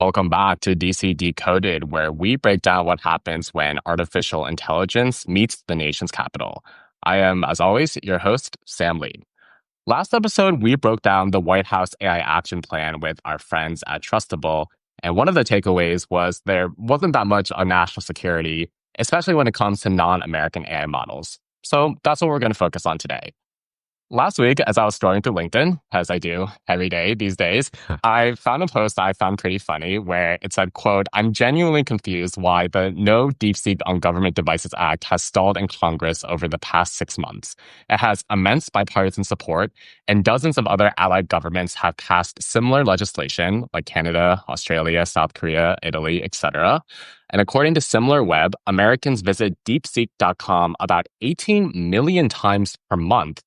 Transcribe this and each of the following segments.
Welcome back to DC Decoded, where we break down what happens when artificial intelligence meets the nation's capital. I am, as always, your host, Sam Lee. Last episode, we broke down the White House AI action plan with our friends at Trustable, and one of the takeaways was there wasn't that much on national security, especially when it comes to non-American AI models. So that's what we're going to focus on today. Last week, as I was scrolling through LinkedIn, as I do every day these days, I found a post that I found pretty funny where it said, quote, "I'm genuinely confused why the No DeepSeek on Government Devices Act has stalled in Congress over the past 6 months. It has immense bipartisan support, and dozens of other allied governments have passed similar legislation, like Canada, Australia, South Korea, Italy, etc. And according to SimilarWeb, Americans visit deepseek.com about 18 million times per month,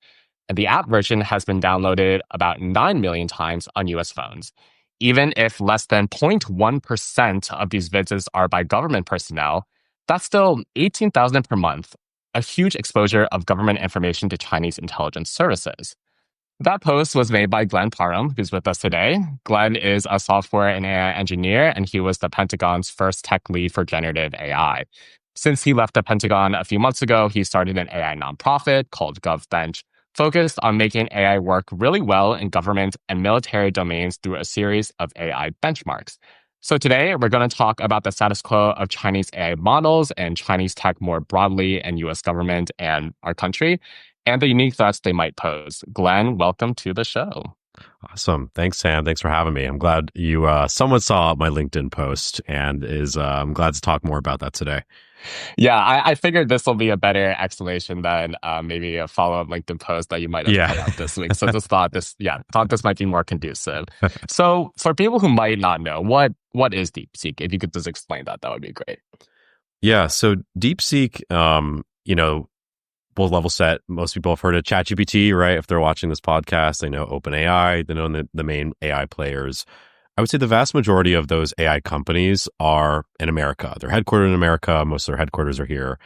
and the app version has been downloaded about 9 million times on US phones. Even if less than 0.1% of these visits are by government personnel, that's still 18,000 per month, a huge exposure of government information to Chinese intelligence services." That post was made by Glenn Parham, who's with us today. Glenn is a software and AI engineer, and he was the Pentagon's first tech lead for generative AI. Since he left the Pentagon a few months ago, he started an AI nonprofit called GovBench, focused on making AI work really well in government and military domains through a series of AI benchmarks. So today, we're going to talk about the status quo of Chinese AI models and Chinese tech more broadly in US government and our country, and the unique threats they might pose. Glenn, welcome to the show. Awesome. Thanks, Sam. Thanks for having me. I'm glad you, someone saw my LinkedIn post and I'm glad to talk more about that today. Yeah, I figured this will be a better explanation than maybe a follow-up LinkedIn post that you might have put out this week. So just thought this might be more conducive. So for people who might not know, what is DeepSeek? If you could just explain that would be great. Yeah. So DeepSeek, we'll level set. Most people have heard of ChatGPT, right? If they're watching this podcast, they know OpenAI, they know the main AI players. I would say the vast majority of those AI companies are in America. They're headquartered in America. Most of their headquarters are here.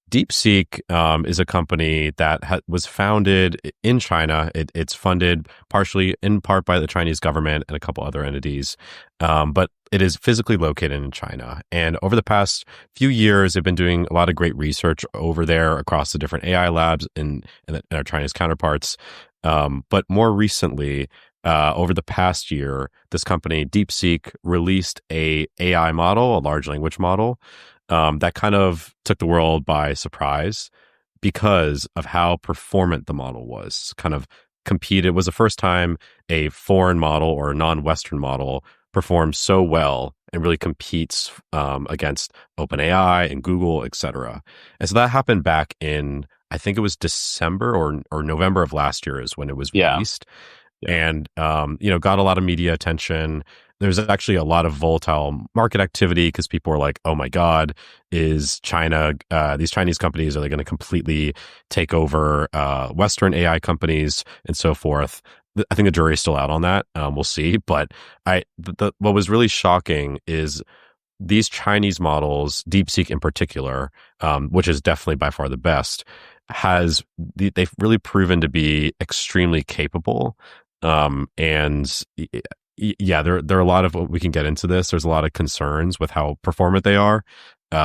DeepSeek is a company that was founded in China. It's funded partially, in part, by the Chinese government and a couple other entities, but it is physically located in China. And over the past few years, they've been doing a lot of great research over there across the different AI labs and our Chinese counterparts. But more recently, over the past year, this company, DeepSeek, released a AI model, a large language model, that kind of took the world by surprise because of how performant the model was. Kind of competed, was the first time a foreign model or a non-Western model performs so well and really competes against OpenAI and Google, et cetera. And so that happened back in, I think it was December or November of last year is when it was released. And, got a lot of media attention. There's actually a lot of volatile market activity because people are like, oh my God, is China, these Chinese companies, are they going to completely take over Western AI companies and so forth? I think the jury's still out on that. We'll see. But what was really shocking is these Chinese models, DeepSeek in particular, which is definitely by far the best, they've really proven to be extremely capable. There are a lot of, we can get into this. There's a lot of concerns with how performant they are. We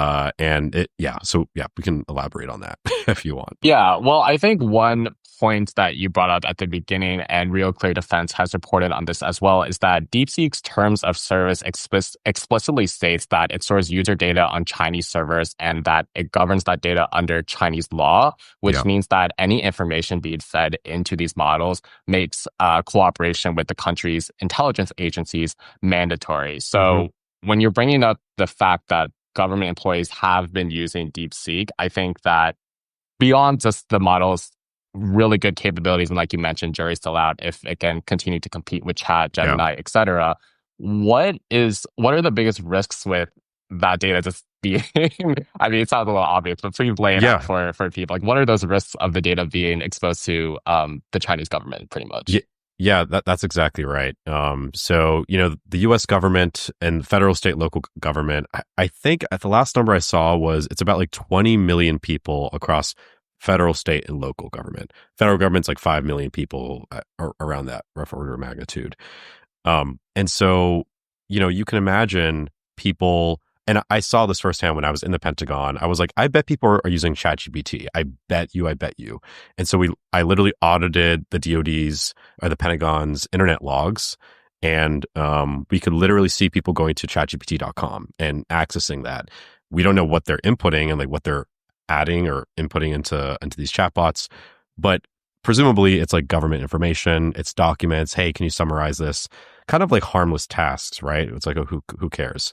can elaborate on that if you want. Yeah, well, I think one point that you brought up at the beginning, and Real Clear Defense has reported on this as well, is that DeepSeek's terms of service explicitly states that it stores user data on Chinese servers and that it governs that data under Chinese law, which means that any information being fed into these models makes cooperation with the country's intelligence agencies mandatory. So when you're bringing up the fact that government employees have been using DeepSeek, I think that beyond just the model's really good capabilities, and like you mentioned, jury's still out if it can continue to compete with Chat, Gemini, et cetera. What are the biggest risks with that data just being, I mean, it sounds a little obvious, but please lay it out for people. Like, what are those risks of the data being exposed to the Chinese government, pretty much? Yeah, that's exactly right. The U.S. government and federal, state, local government, I think at the last number I saw was it's about like 20 million people across federal, state, and local government. Federal government's like 5 million people, around that rough order of magnitude. And so you can imagine people, and I saw this firsthand when I was in the Pentagon. I was like, I bet people are using ChatGPT. I bet you, I bet you. And so I literally audited the DoD's or the Pentagon's internet logs. And we could literally see people going to chatgpt.com and accessing that. We don't know what they're inputting and like what they're adding or inputting into these chatbots, but presumably it's like government information, it's documents. Hey, can you summarize this? Kind of like harmless tasks, right? It's like, oh, who cares?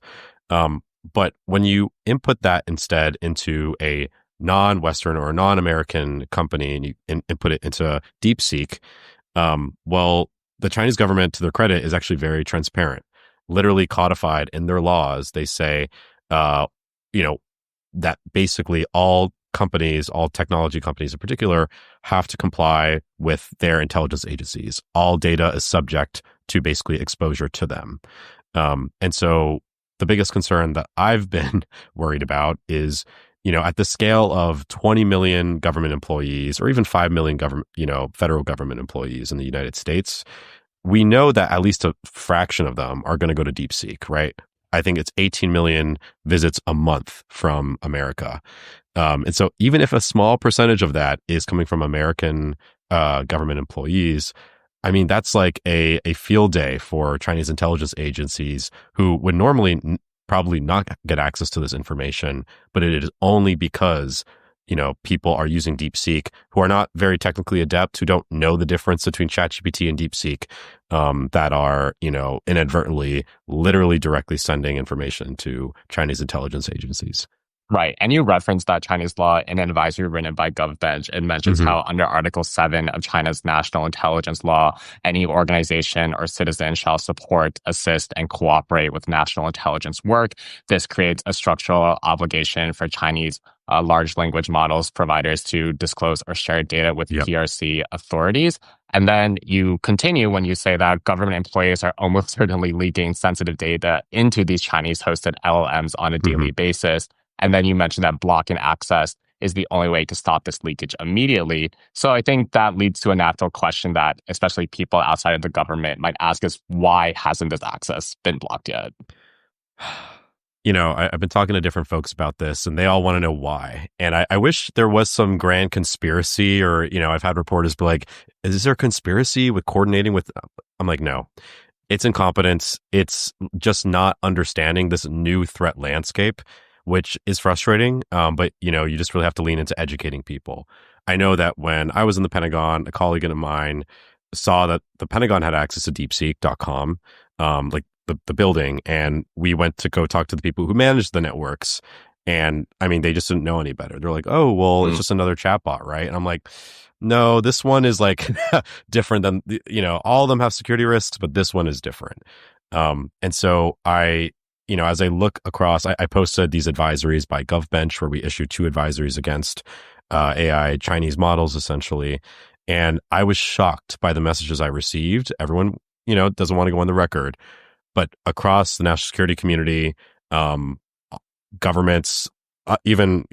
But when you input that instead into a non-Western or non-American company and you input it into DeepSeek, well, the Chinese government, to their credit, is actually very transparent. Literally codified in their laws, they say, you know, that basically all companies, all technology companies in particular, have to comply with their intelligence agencies. All data is subject to basically exposure to them. And so the biggest concern that I've been worried about is, at the scale of 20 million government employees or even 5 million federal government employees in the United States, we know that at least a fraction of them are going to go to DeepSeek, right? I think it's 18 million visits a month from America. And so even if a small percentage of that is coming from American government employees, I mean, that's like a field day for Chinese intelligence agencies who would normally probably not get access to this information, but it is only because, people are using DeepSeek who are not very technically adept, who don't know the difference between ChatGPT and DeepSeek, that are, inadvertently, literally directly sending information to Chinese intelligence agencies. Right. And you referenced that Chinese law in an advisory written by GovBench. It mentions how under Article 7 of China's national intelligence law, any organization or citizen shall support, assist, and cooperate with national intelligence work. This creates a structural obligation for Chinese large language models providers to disclose or share data with PRC authorities. And then you continue when you say that government employees are almost certainly leaking sensitive data into these Chinese hosted LLMs on a daily basis. And then you mentioned that blocking access is the only way to stop this leakage immediately. So I think that leads to a natural question that especially people outside of the government might ask is, why hasn't this access been blocked yet? I've been talking to different folks about this and they all want to know why. And I wish there was some grand conspiracy or, I've had reporters be like, is there a conspiracy with coordinating with? I'm like, no, it's incompetence. It's just not understanding this new threat landscape, which is frustrating. But, you just really have to lean into educating people. I know that when I was in the Pentagon, a colleague of mine saw that the Pentagon had access to deepseek.com, like the building, and we went to go talk to the people who manage the networks. And I mean, they just didn't know any better. They're like, oh, well, it's just another chatbot, right? And I'm like, no, this one is like different than, all of them have security risks, but this one is different. And so as I look across, I posted these advisories by GovBench where we issued 2 advisories against AI Chinese models, essentially. And I was shocked by the messages I received. Everyone, doesn't want to go on the record, but across the national security community, governments, even,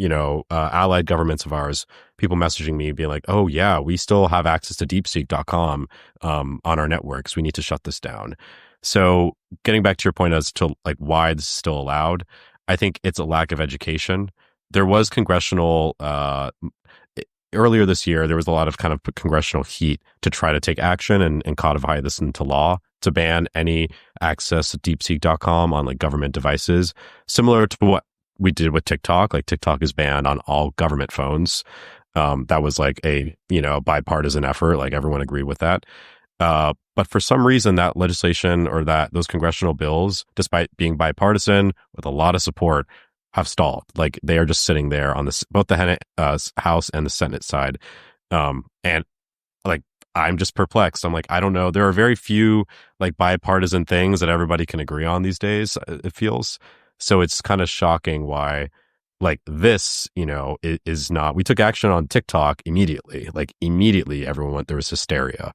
allied governments of ours, people messaging me being like, oh yeah, we still have access to deepseek.com on our networks. We need to shut this down. So getting back to your point as to like why this is still allowed, I think it's a lack of education. There was congressional, earlier this year, there was a lot of kind of congressional heat to try to take action and codify this into law to ban any access to deepseek.com on like government devices, similar to what we did with TikTok. Like TikTok is banned on all government phones. That was like a, bipartisan effort. Like everyone agreed with that. But for some reason, that legislation or those congressional bills, despite being bipartisan with a lot of support, have stalled. Like they are just sitting there on both the House and the Senate side. And like, I'm just perplexed. I'm like, I don't know. There are very few like bipartisan things that everybody can agree on these days, it feels. So it's kind of shocking why like this, is not. We took action on TikTok immediately. Like immediately there was hysteria.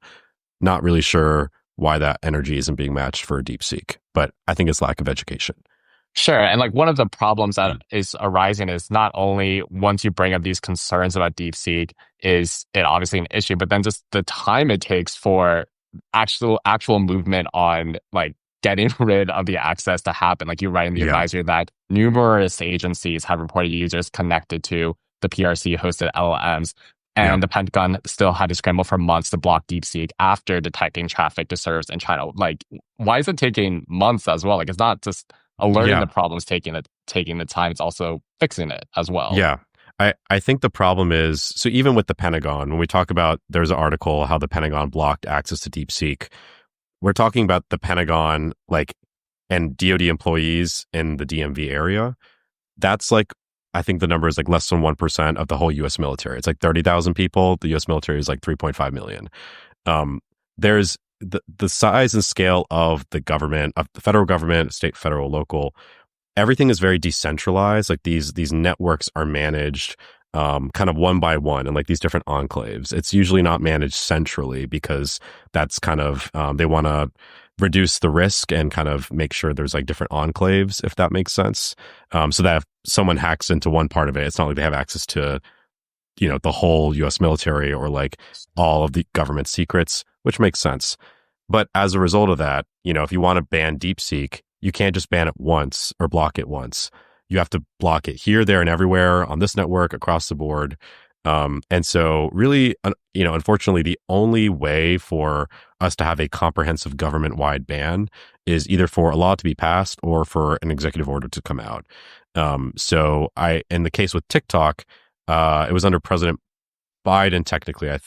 Not really sure why that energy isn't being matched for DeepSeek, but I think it's lack of education. Sure. And like one of the problems that is arising is not only once you bring up these concerns about DeepSeek, is it obviously an issue, but then just the time it takes for actual movement on like getting rid of the access to happen. Like you write in the Yeah. advisory that numerous agencies have reported users connected to the PRC hosted LLMs. Yeah. And the Pentagon still had to scramble for months to block DeepSeek after detecting traffic to servers in China. Like, why is it taking months as well? Like, it's not just alerting the Yeah. problems taking the time, it's also fixing it as well. Yeah. I think the problem is, so even with the Pentagon, when we talk about, there's an article how the Pentagon blocked access to DeepSeek, we're talking about the Pentagon, like, and DoD employees in the DMV area. That's like, I think the number is like less than 1% of the whole US military. It's like 30,000 people. The US military is like 3.5 million. There's the size and scale of the government, of the federal government, state, federal, local. Everything is very decentralized. Like these networks are managed kind of one by one and like these different enclaves. It's usually not managed centrally because that's kind of they want to reduce the risk and kind of make sure there's like different enclaves, if that makes sense. So that if someone hacks into one part of it, it's not like they have access to, you know, the whole US military or like all of the government secrets, which makes sense. But as a result of that, you know, if you want to ban DeepSeek, you can't just ban it once or block it once. You have to block it here, there, and everywhere on this network across the board. And so really, you know, unfortunately, the only way for us to have a comprehensive government-wide ban is either for a law to be passed or for an executive order to come out. So in the case with TikTok, it was under President Biden, technically. I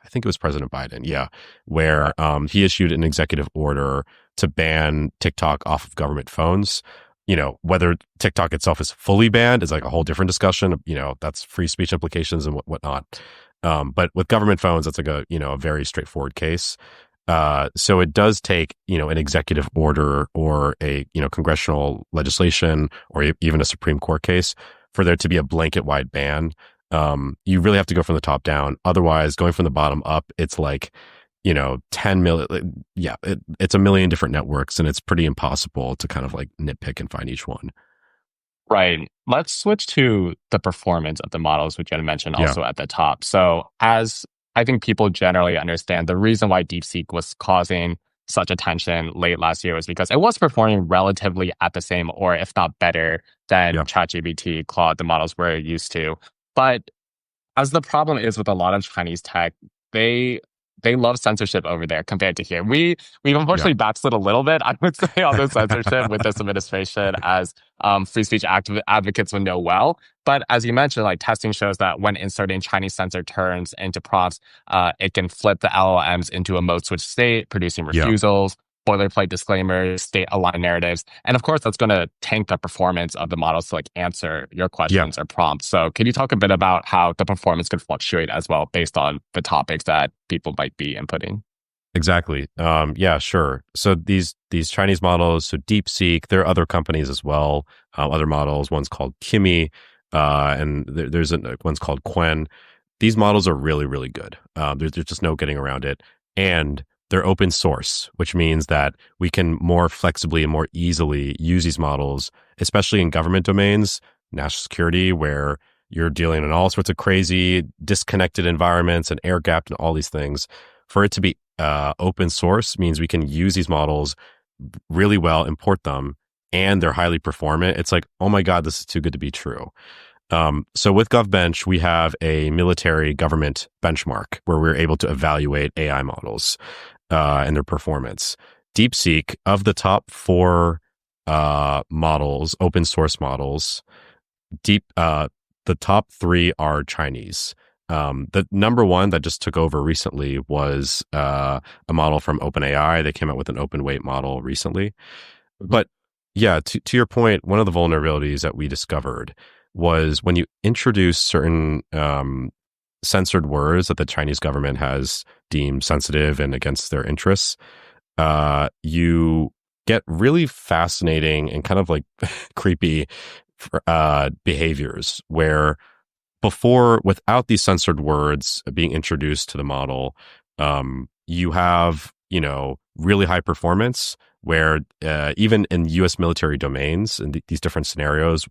think it was President Biden, yeah, where he issued an executive order to ban TikTok off of government phones. You know, whether TikTok itself is fully banned is like a whole different discussion. You know, that's free speech implications and whatnot. But with government phones, that's like a very straightforward case. So it does take, you know, an executive order or a, you know, congressional legislation or even a Supreme Court case for there to be a blanket wide ban. You really have to go from the top down. Otherwise, going from the bottom up, it's like, you know, 10 million. Yeah, it's a million different networks, and it's pretty impossible to kind of like nitpick and find each one. Right. Let's switch to the performance of the models, which you had mentioned Yeah. also at the top. So, as I think people generally understand, the reason why DeepSeek was causing such attention late last year was because it was performing relatively at the same, or if not better, than Yeah. ChatGPT, Claude, the models we're used to. But as the problem is with a lot of Chinese tech, they they love censorship over there compared to here. We've Yeah. unfortunately backslid a little bit, I would say, on the censorship with this administration, as free speech advocates would know well. But as you mentioned, like testing shows that when inserting Chinese censored terms into prompts, it can flip the LLMs into a mode switch state, producing Yeah. refusals, boilerplate disclaimers, state-aligned narratives. And of course, that's going to tank the performance of the models to like answer your Yeah. questions or prompts. So can you talk a bit about how the performance could fluctuate as well based on the topics that people might be inputting? Exactly. Yeah, sure. So these Chinese models, so DeepSeek, there are other companies as well, other models. One's called Kimi, and one's called Quen. These models are really, really good. There's just no getting around it, and they're open source, which means that we can more flexibly and more easily use these models, especially in government domains, national security, where you're dealing in all sorts of crazy, disconnected environments and air gapped and all these things. For it to be open source means we can use these models really well, import them, and they're highly performant. It's like, oh my God, this is too good to be true. So with GovBench, we have a military government benchmark where we're able to evaluate AI models and their performance. DeepSeek, of the top four models, open source models, the top three are Chinese. The number one that just took over recently was a model from OpenAI. They came out with an open weight model recently. But yeah, to your point, one of the vulnerabilities that we discovered was when you introduce certain censored words that the Chinese government has deemed sensitive and against their interests, you get really fascinating and kind of like creepy behaviors where before, without these censored words being introduced to the model, you have, you know, really high performance where even in U.S. military domains and these different scenarios,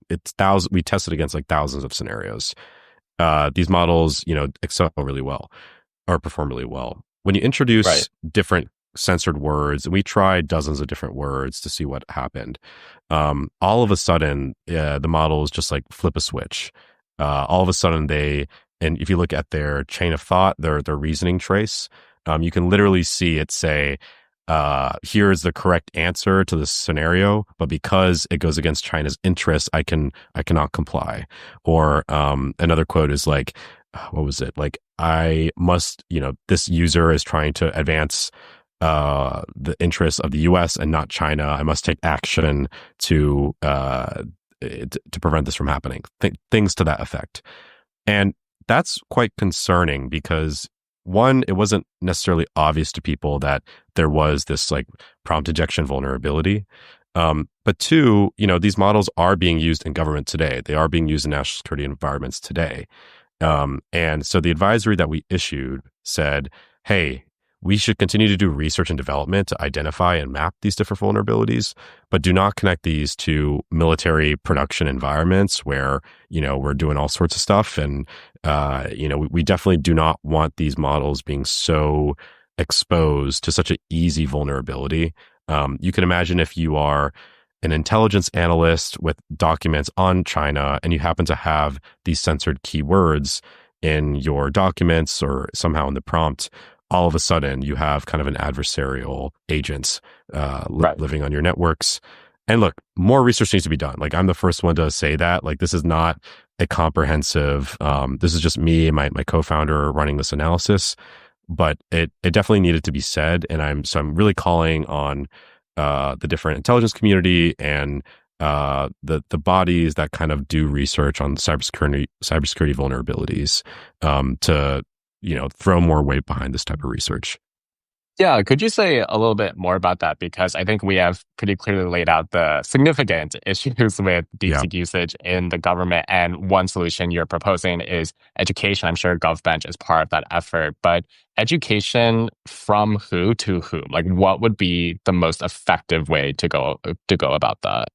we tested against like thousands of scenarios. These models, you know, excel really well or perform really well. When you introduce Right. different censored words, and we tried dozens of different words to see what happened. All of a sudden, the models just like flip a switch. All of a sudden, and if you look at their chain of thought, their reasoning trace, you can literally see it say, here is the correct answer to this scenario, but because it goes against China's interests, I cannot comply. Or another quote is like, what was it? Like, I must, this user is trying to advance the interests of the U.S. and not China. I must take action to prevent this from happening. Things to that effect. And that's quite concerning because one, it wasn't necessarily obvious to people that there was this like prompt injection vulnerability. But two, these models are being used in government today. They are being used in national security environments today. And so the advisory that we issued said, hey, we should continue to do research and development to identify and map these different vulnerabilities, but do not connect these to military production environments where, we're doing all sorts of stuff. And, we definitely do not want these models being so exposed to such an easy vulnerability. You can imagine if you are an intelligence analyst with documents on China and you happen to have these censored keywords in your documents or somehow in the prompt, all of a sudden you have kind of an adversarial agent living on your networks. And look, more research needs to be done. Like, I'm the first one to say that. Like, this is not a comprehensive, this is just me and my co-founder running this analysis, but it definitely needed to be said. And I'm really calling on the different intelligence community and the bodies that kind of do research on cybersecurity vulnerabilities to throw more weight behind this type of research. Yeah, could you say a little bit more about that? Because I think we have pretty clearly laid out the significant issues with DeepSeek usage in the government. And one solution you're proposing is education. I'm sure GovBench is part of that effort. But education from who to whom? Like, what would be the most effective way to go about that?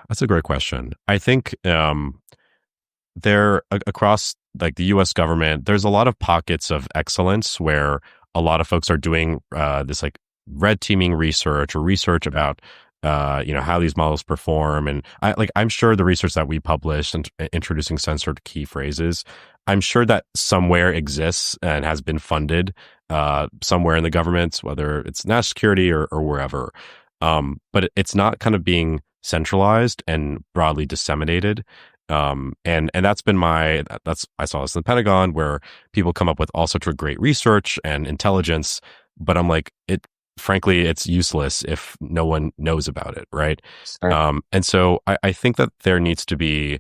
That's a great question. I think there across like the U.S. government, there's a lot of pockets of excellence where a lot of folks are doing this like red teaming research or research about how these models perform. And I'm sure the research that we published and introducing censored key phrases, I'm sure that somewhere exists and has been funded somewhere in the government, whether it's national security or wherever. But it's not kind of being centralized and broadly disseminated. And that's been I saw this in the Pentagon where people come up with all sorts of great research and intelligence, but I'm like, frankly, it's useless if no one knows about it. Right. Sure. And so I think that there needs to be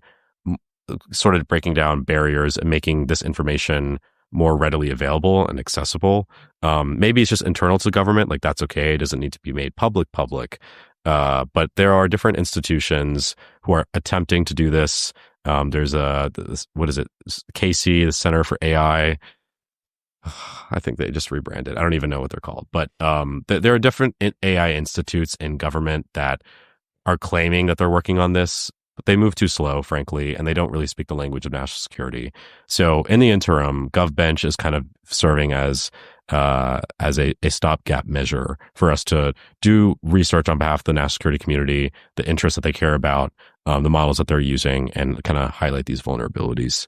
sort of breaking down barriers and making this information more readily available and accessible. Maybe it's just internal to government. Like, that's okay. It doesn't need to be made public. But there are different institutions who are attempting to do this. There's what is it? KC, the Center for AI. I think they just rebranded. I don't even know what they're called. But there are different AI institutes in government that are claiming that they're working on this, but they move too slow, frankly, and they don't really speak the language of national security. So in the interim, GovBench is kind of serving as a stopgap measure for us to do research on behalf of the national security community, the interests that they care about, the models that they're using, and kind of highlight these vulnerabilities.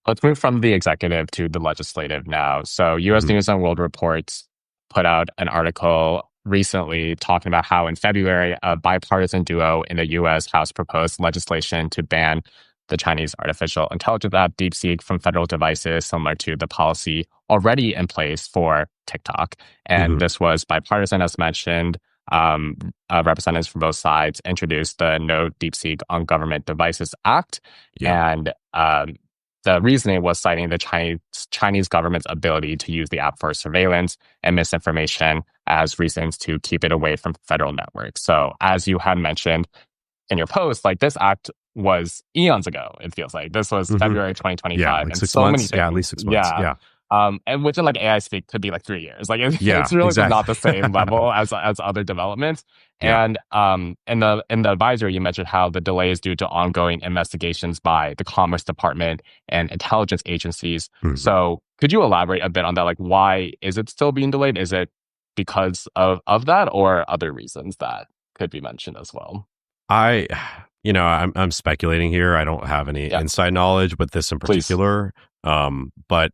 Let's move from the executive to the legislative now. So U.S. News and World Report put out an article recently talking about how in February, a bipartisan duo in the U.S. House proposed legislation to ban the Chinese artificial intelligence app DeepSeek from federal devices, similar to the policy already in place for TikTok. And this was bipartisan, as mentioned. Representatives from both sides introduced the No DeepSeek on Government Devices Act. Yeah. And the reasoning was citing the Chinese government's ability to use the app for surveillance and misinformation as reasons to keep it away from federal networks. So as you had mentioned in your post, like, this act was eons ago, it feels like. This was February 2025. Yeah, like and 6 so months. many things. Yeah, at least 6 months. Yeah. And within like AI speak could be like 3 years. Like Yeah, it's really just not exactly. the same level as other developments. Yeah. And in the advisory, you mentioned how the delay is due to ongoing investigations by the Commerce Department and intelligence agencies. Mhm. So could you elaborate a bit on that? Like, why is it still being delayed? Is it because of that, or other reasons that could be mentioned as well? I, I'm speculating here. I don't have any Yeah, inside knowledge with this in please. particular. But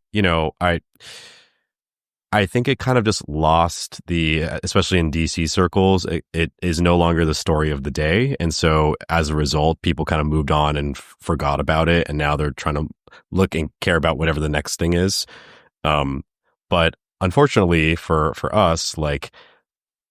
I think it kind of just lost especially in DC circles, it is no longer the story of the day. And so as a result, people kind of moved on and forgot about it. And now they're trying to look and care about whatever the next thing is. Um, but unfortunately for us, like,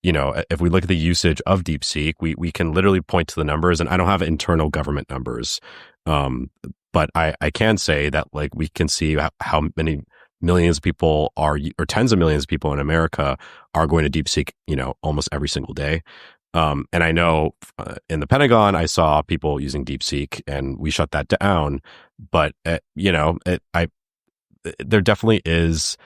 if we look at the usage of DeepSeek, we can literally point to the numbers, and I don't have internal government numbers. But I can say that like we can see how many millions of people or tens of millions of people in America are going to DeepSeek, almost every single day. And I know in the Pentagon, I saw people using DeepSeek and we shut that down. But, there definitely is,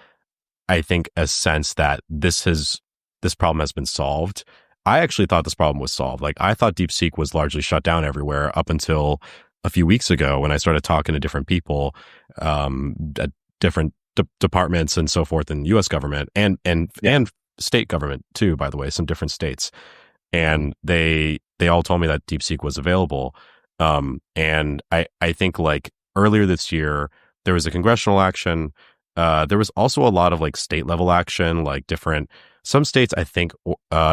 I think, a sense that this problem has been solved. I actually thought this problem was solved. Like I thought DeepSeek was largely shut down everywhere up until a few weeks ago when I started talking to different people, at different departments and so forth in U.S. government Yeah. and state government too. By the way, some different states, and they all told me that DeepSeek was available. And I think like earlier this year there was a congressional action. There was also a lot of like state level action, like some states I think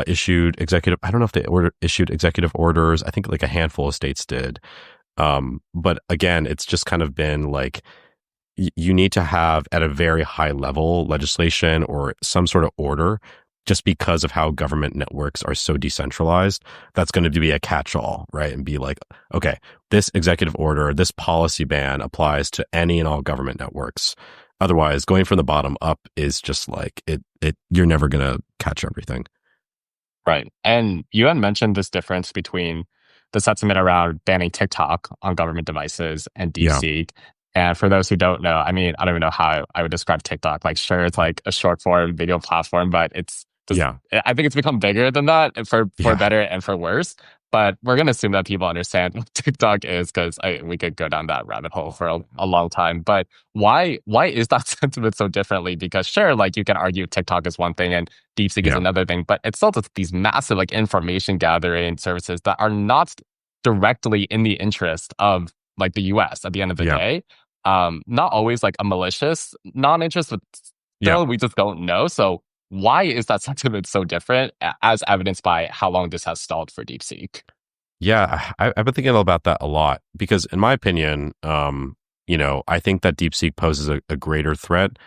issued executive. I don't know if they issued executive orders. I think like a handful of states did. But again, it's just kind of been like you need to have at a very high level legislation or some sort of order just because of how government networks are so decentralized. That's going to be a catch-all, right? And be like, okay, this executive order, this policy ban applies to any and all government networks. Otherwise, going from the bottom up is just like you're never going to catch everything. Right. And you had mentioned this difference between the sentiment around banning TikTok on government devices and Yeah. DeepSeek. And for those who don't know, I mean, I don't even know how I would describe TikTok. Like, sure, it's like a short form video platform, but it's just, Yeah. I think it's become bigger than that for Yeah. better and for worse. But we're going to assume that people understand what TikTok is because we could go down that rabbit hole for a long time. But why is that sentiment so differently? Because sure, like you can argue TikTok is one thing and DeepSeek is Yeah. another thing, but it's still just these massive like information gathering services that are not directly in the interest of like the US at the end of the Yeah. day. Not always like a malicious non-interest, but Yeah. still we just don't know. So why is that sentiment so different as evidenced by how long this has stalled for DeepSeek? Yeah, I've been thinking about that a lot because, in my opinion, I think that DeepSeek poses a greater threat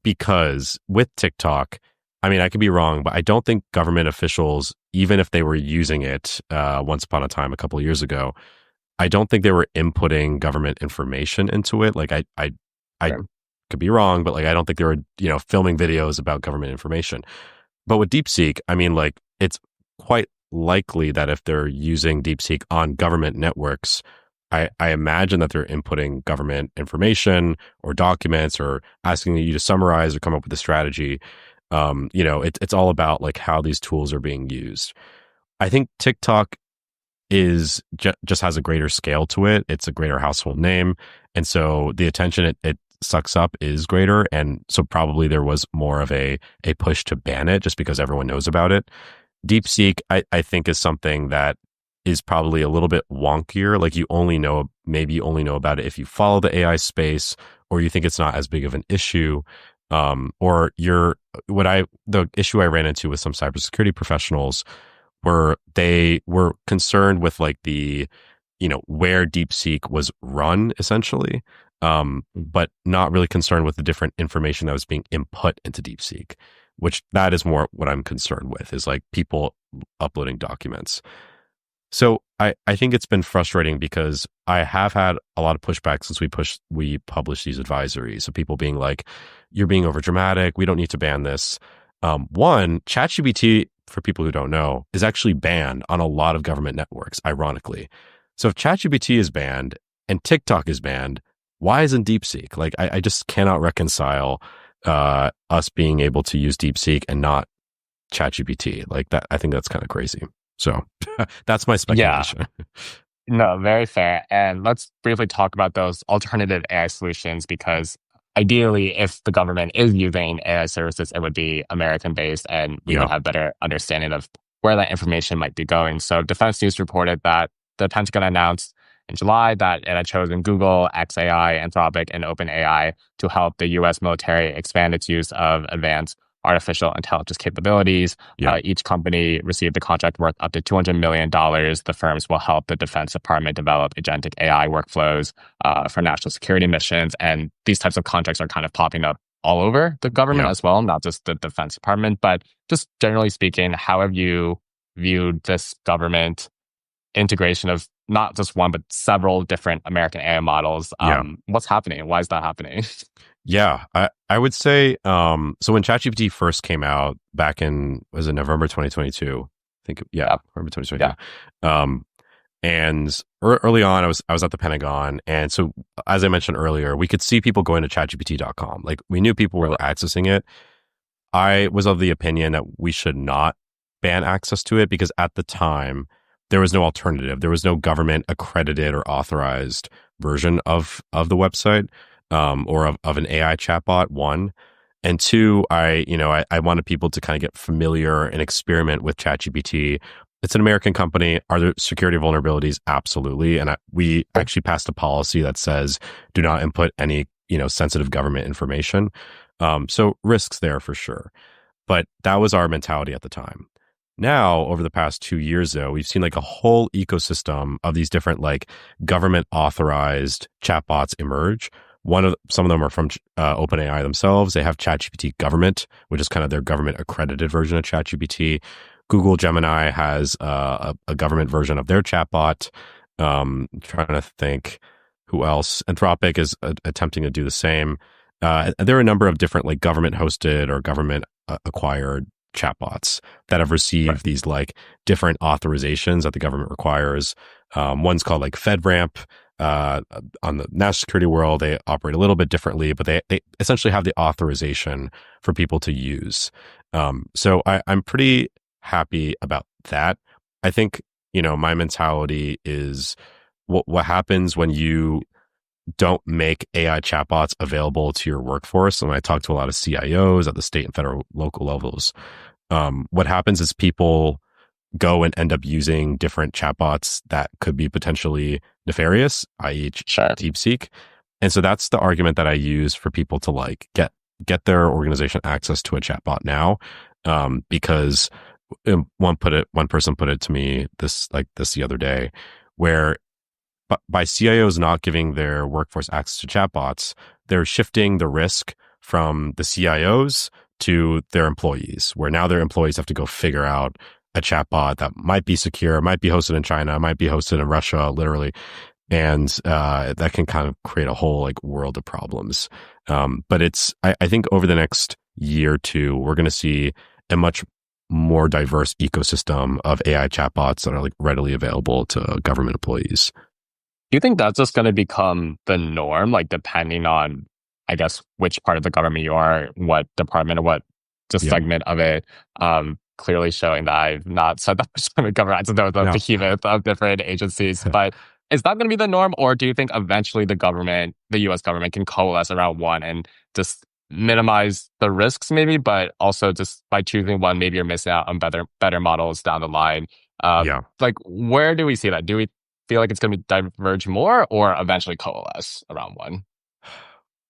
because with TikTok, I mean, I could be wrong, but I don't think government officials, even if they were using it once upon a time, a couple of years ago, I don't think they were inputting government information into it. Like, I Sure. could be wrong, but like, I don't think they were, filming videos about government information. But with DeepSeek, I mean, like, it's quite likely that if they're using DeepSeek on government networks, I imagine that they're inputting government information or documents or asking you to summarize or come up with a strategy. It's all about like how these tools are being used. I think TikTok just has a greater scale to it. It's a greater household name. And so the attention it sucks up is greater. And so probably there was more of a push to ban it just because everyone knows about it. DeepSeek, I think, is something that is probably a little bit wonkier. Like maybe you only know about it if you follow the AI space or you think it's not as big of an issue. Or the issue I ran into with some cybersecurity professionals were they were concerned with like where DeepSeek was run essentially, but not really concerned with the different information that was being input into DeepSeek, which that is more what I'm concerned with is like people uploading documents. So I think it's been frustrating because I have had a lot of pushback since we published these advisories. So people being like, you're being over dramatic. We don't need to ban this. One, ChatGPT, for people who don't know, is actually banned on a lot of government networks, ironically. So if ChatGPT is banned and TikTok is banned, why isn't DeepSeek? Like, I just cannot reconcile us being able to use DeepSeek and not ChatGPT. Like that, I think that's kind of crazy. So that's my Yeah, speculation. no, very fair. And let's briefly talk about those alternative AI solutions because ideally, if the government is using AI services, it would be American based and we would Yeah, have better understanding of where that information might be going. So Defense News reported that the Pentagon announced in July that it had chosen Google, XAI, Anthropic, and OpenAI to help the US military expand its use of advanced artificial intelligence capabilities. yeah, Each company received a contract worth up to $200 million. The firms will help the Defense Department develop agentic AI workflows for national security missions. And these types of contracts are kind of popping up all over the government yeah. as well, not just the Defense Department. But just generally speaking, how have you viewed this government integration of not just one, but several different American AI models? Yeah. What's happening? Why is that happening? Yeah, I would say so when ChatGPT first came out back in was it November 2022? I think yeah, Yeah, November yeah, 2022. And early on I was at the Pentagon, and so as I mentioned earlier, we could see people going to chatgpt.com. Like we knew people were right, accessing it. I was of the opinion that we should not ban access to it because at the time there was no alternative. There was no government accredited or authorized version of the website or of an AI chatbot. One and two, I wanted people to kind of get familiar and experiment with ChatGPT. It's an American company. Are there security vulnerabilities? Absolutely. And we actually passed a policy that says do not input any sensitive government information. So risks there for sure. But that was our mentality at the time. Now, over the past 2 years, though, we've seen like a whole ecosystem of these different like government authorized chatbots emerge. Some of them are from OpenAI themselves. They have ChatGPT Government, which is kind of their government accredited version of ChatGPT. Google Gemini has a government version of their chatbot. Trying to think who else. Anthropic is attempting to do the same. There are a number of different like government hosted or government acquired chatbots that have right, received these like different authorizations that the government requires. One's called like FedRAMP. On the national security world, they operate a little bit differently, but they essentially have the authorization for people to use. So I'm pretty happy about that. I think, my mentality is what happens when you don't make AI chatbots available to your workforce. And when I talk to a lot of CIOs at the state and federal local levels, what happens is people go and end up using different chatbots that could be potentially nefarious, i.e. sure. DeepSeek. And so that's the argument that I use for people to like get their organization access to a chatbot now. Because one person put it to me this the other day where by CIOs not giving their workforce access to chatbots, they're shifting the risk from the CIOs to their employees, where now their employees have to go figure out a chatbot that might be secure, might be hosted in China, might be hosted in Russia, literally. And that can kind of create a whole like world of problems. But I think over the next year or two, we're going to see a much more diverse ecosystem of AI chatbots that are like readily available to government employees. Do you think that's just going to become the norm, like depending on, I guess, which part of the government you are, what department or what just Yeah. segment of it? Clearly showing that I've not said that much about the government. I just know the No. behemoth of different agencies. But is that going to be the norm, or do you think eventually the U.S. government, can coalesce around one and just minimize the risks, maybe, but also just by choosing one, maybe you're missing out on better models down the line. Yeah. Like, where do we see that? Do we feel like it's going to diverge more or eventually coalesce around one?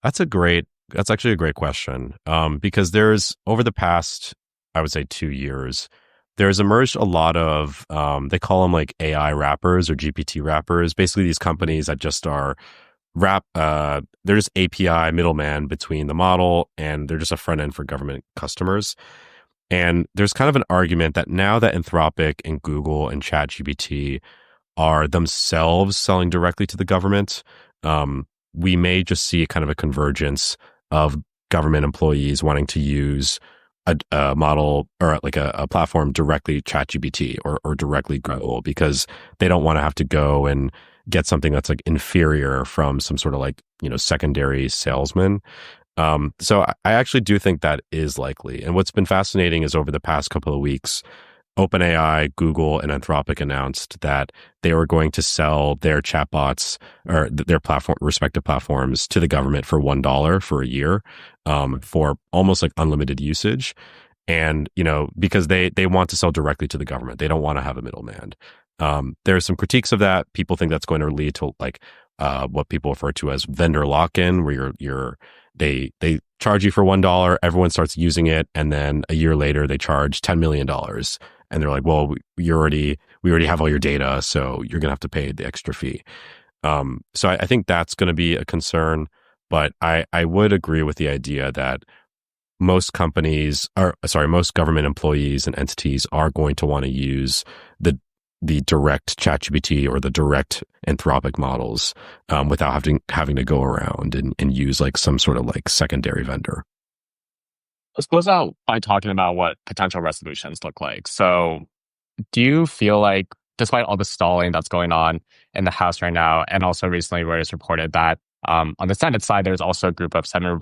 That's actually a great question. Because there's over the past, I would say 2 years, there's emerged a lot of, they call them like AI wrappers or GPT wrappers. Basically these companies that just are they're just API middleman between the model and they're just a front end for government customers. And there's kind of an argument that now that Anthropic and Google and ChatGPT are themselves selling directly to the government, we may just see kind of a convergence of government employees wanting to use a model or like a platform directly ChatGPT or directly Google because they don't want to have to go and get something that's like inferior from some sort of like secondary salesman. So I actually do think that is likely. And what's been fascinating is over the past couple of weeks, OpenAI, Google, and Anthropic announced that they were going to sell their chatbots or their respective platforms to the government for $1 for a year, for almost like unlimited usage. And, because they want to sell directly to the government. They don't want to have a middleman. There's some critiques of that. People think that's going to lead to what people refer to as vendor lock-in, where they charge you for $1, everyone starts using it, and then a year later they charge $10 million. And they're like, well, we already have all your data, so you're going to have to pay the extra fee. So I think that's going to be a concern. But I would agree with the idea that most government employees and entities are going to want to use the direct ChatGPT or the direct Anthropic models without having to go around and use like some sort of like secondary vendor. Let's close out by talking about what potential resolutions look like. So, do you feel like, despite all the stalling that's going on in the House right now, and also recently where it's reported that on the Senate side, there's also a group of 7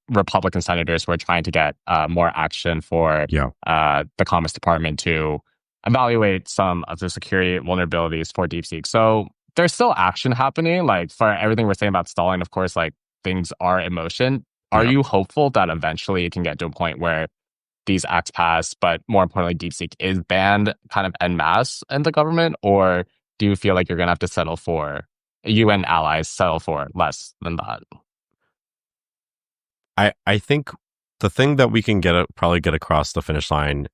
Republican senators who are trying to get more action for the Commerce Department to evaluate some of the security vulnerabilities for DeepSeek. So there's still action happening. Like for everything we're saying about stalling, of course, like things are in motion. Are you hopeful that eventually it can get to a point where these acts pass, but more importantly, DeepSeek is banned kind of en masse in the government? Or do you feel like you're going to have to settle for, you and allies settle for less than that? I think the thing that we can probably get across the finish line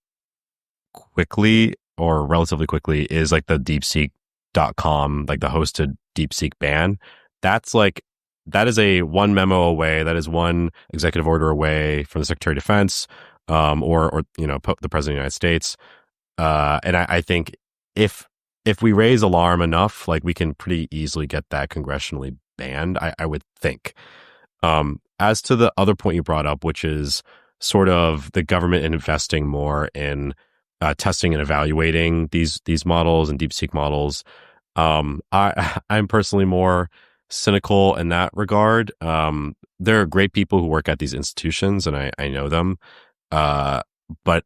quickly or relatively quickly is like the DeepSeek.com, like the hosted DeepSeek ban. That is a one memo away. That is one executive order away from the Secretary of Defense, or the President of the United States. And I think if we raise alarm enough, like we can pretty easily get that congressionally banned. I would think. As to the other point you brought up, which is sort of the government investing more in testing and evaluating these models and DeepSeek models, I'm personally more cynical in that regard. There are great people who work at these institutions, and I know them, but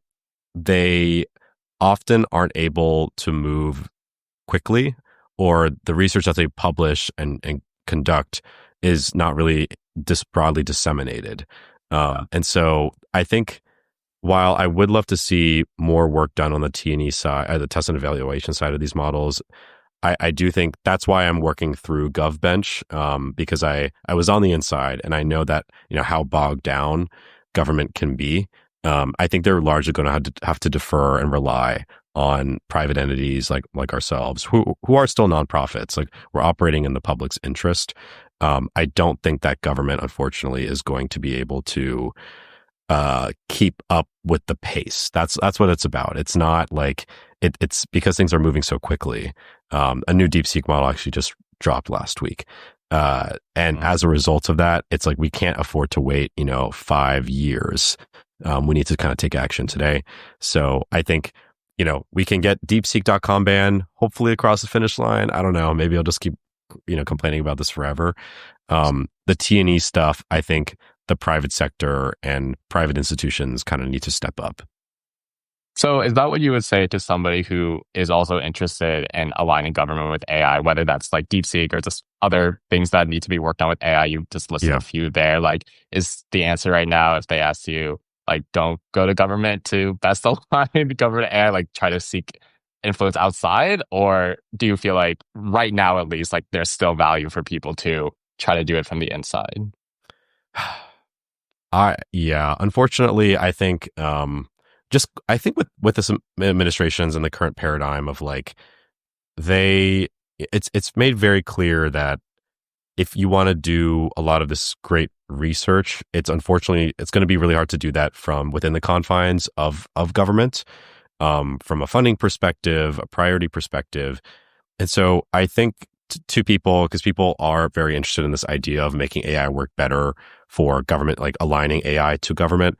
they often aren't able to move quickly, or the research that they publish and conduct is not really broadly disseminated. And so I think while I would love to see more work done on the T&E side, the test and evaluation side of these models, I do think that's why I'm working through GovBench, because I was on the inside and I know that, how bogged down government can be. I think they're largely going to have to defer and rely on private entities like ourselves, who are still nonprofits. Like, we're operating in the public's interest. I don't think that government, unfortunately, is going to be able to keep up with the pace. That's what it's about. It's not like it's because things are moving so quickly. A new DeepSeek model actually just dropped last week. And as a result of that, it's like we can't afford to wait, 5 years. We need to kind of take action today. So I think, we can get DeepSeek.com ban hopefully across the finish line. I don't know. Maybe I'll just keep, complaining about this forever. The T&E stuff, I think the private sector and private institutions kind of need to step up. So is that what you would say to somebody who is also interested in aligning government with AI, whether that's like DeepSeek or just other things that need to be worked on with AI? You just listed a few there. Like, is the answer right now, if they ask you, like, don't go to government to best align government AI, like try to seek influence outside? Or do you feel like right now, at least, like there's still value for people to try to do it from the inside? Unfortunately, I think, I think with this administrations and the current paradigm of like, it's made very clear that if you want to do a lot of this great research, it's going to be really hard to do that from within the confines of government, from a funding perspective, a priority perspective. And so I think to people, because people are very interested in this idea of making AI work better for government, like aligning AI to government,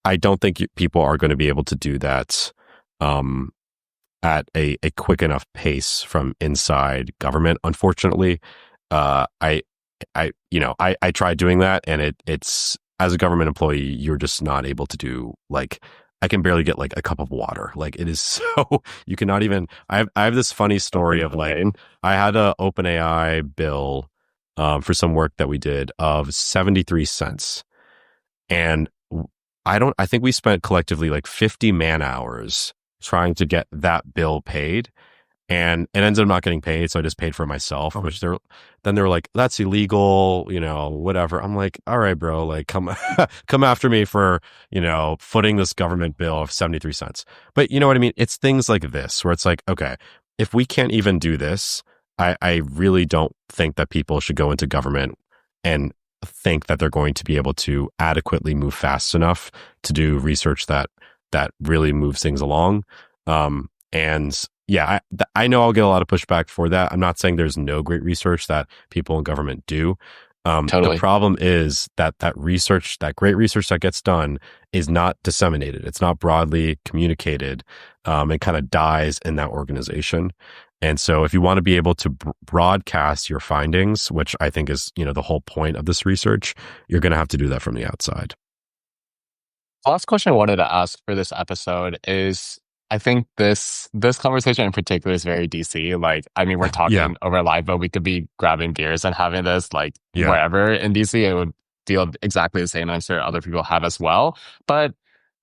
I don't think people are going to be able to do that at a quick enough pace from inside government. Unfortunately, I I tried doing that, and it's as a government employee, you're just not able to do like, I can barely get like a cup of water. Like it is so, you cannot even, I have this funny story of like, I had a OpenAI bill, for some work that we did of 73 cents. And I think we spent collectively like 50 man hours trying to get that bill paid, and it ended up not getting paid. So I just paid for it myself, which then they were like, that's illegal, whatever. I'm like, all right, bro, like come, come after me for, footing this government bill of 73 cents. But you know what I mean? It's things like this where it's like, okay, if we can't even do this, I really don't think that people should go into government and think that they're going to be able to adequately move fast enough to do research that really moves things along. And yeah, I know I'll get a lot of pushback for that. I'm not saying there's no great research that people in government do. Totally. The problem is that research, that great research that gets done, is not disseminated. It's not broadly communicated, and kind of dies in that organization. And so if you want to be able to broadcast your findings, which I think is, the whole point of this research, you're going to have to do that from the outside. The last question I wanted to ask for this episode is, I think this conversation in particular is very DC. Like, I mean, we're talking over live, but we could be grabbing beers and having this wherever in DC. It would feel exactly the same. I'm sure other people have as well. But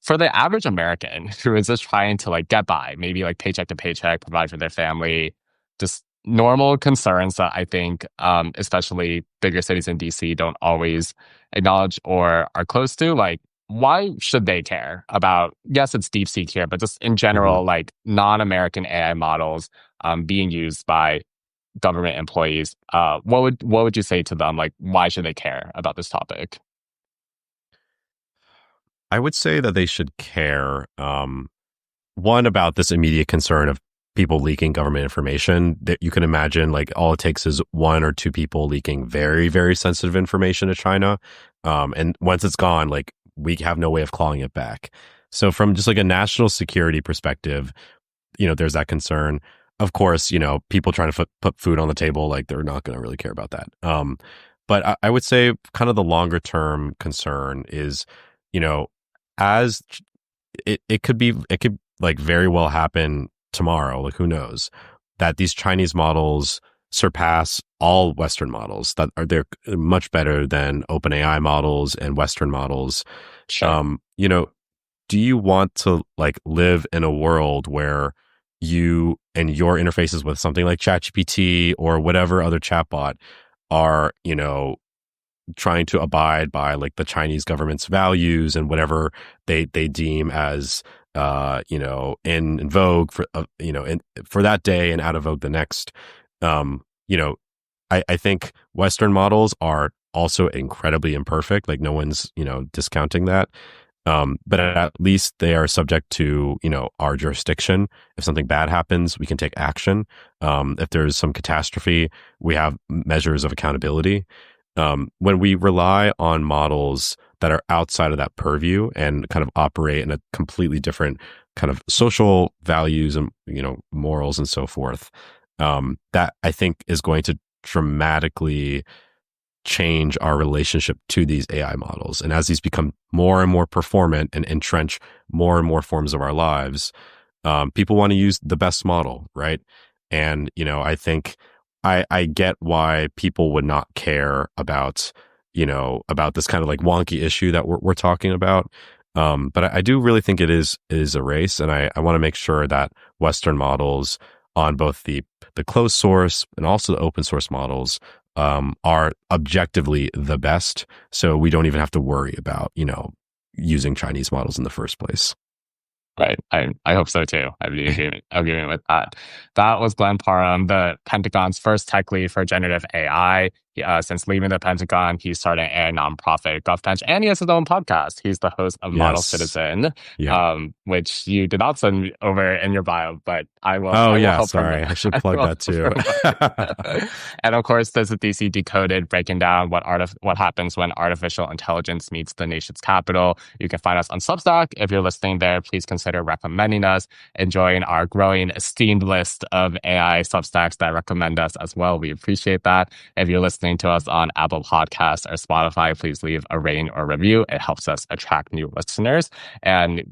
for the average American who is just trying to get by, maybe paycheck to paycheck, provide for their family, just normal concerns that I think, especially bigger cities in DC, don't always acknowledge or are close to, why should they care about, yes, it's DeepSeek here, but just in general, non-American AI models being used by government employees? What would you say to them? Why should they care about this topic? I would say that they should care, one, about this immediate concern of people leaking government information. That you can imagine, all it takes is one or two people leaking very, very sensitive information to China. And once it's gone, we have no way of clawing it back. So from just a national security perspective, there's that concern. Of course, people trying to put food on the table, they're not going to really care about that. But I would say kind of the longer term concern is, as it could very well happen tomorrow, who knows, that these Chinese models surpass all Western models, that they're much better than OpenAI models and Western models. Sure. Do you want to live in a world where you and your interfaces with something like ChatGPT or whatever other chatbot are, trying to abide by the Chinese government's values and whatever they deem as in vogue for for that day and out of vogue the next? I think Western models are also incredibly imperfect. No one's discounting that. But at least they are subject to, our jurisdiction. If something bad happens, we can take action. If there's some catastrophe, we have measures of accountability. When we rely on models that are outside of that purview and kind of operate in a completely different kind of social values and, morals and so forth, that I think is going to dramatically change our relationship to these AI models. And as these become more and more performant and entrench more and more forms of our lives, people want to use the best model, right? And, I think I get why people would not care about, about this kind of wonky issue that we're talking about. But I do really think it is a race. And I want to make sure that Western models on both the closed source and also the open source models are objectively the best. So we don't even have to worry about, using Chinese models in the first place. Right. I hope so too. I'd be agreeing with that. That was Glenn Parham, the Pentagon's first tech lead for generative AI. Since leaving the Pentagon, he started a nonprofit, GovBench, and he has his own podcast. He's the host of Model Citizen, which you did not send over in your bio, but I will. Oh, I will sorry. I should plug that too. And of course, there's a DC Decoded breaking down what happens when artificial intelligence meets the nation's capital. You can find us on Substack. If you're listening there, please consider recommending us, enjoying our growing esteemed list of AI Substacks that recommend us as well. We appreciate that. If you're listening listening to us on Apple Podcasts or Spotify, please leave a rating or review. It helps us attract new listeners. And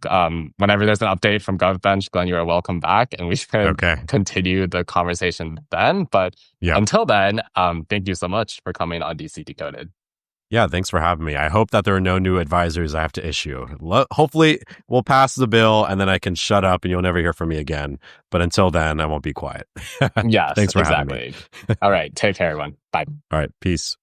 whenever there's an update from GovBench, Glenn, you are welcome back, and we should continue the conversation then. But until then, thank you so much for coming on DC Decoded. Yeah, thanks for having me. I hope that there are no new advisories I have to issue. Hopefully, we'll pass the bill and then I can shut up and you'll never hear from me again. But until then, I won't be quiet. Yes, thanks for having me. All right. Take care, everyone. Bye. All right. Peace.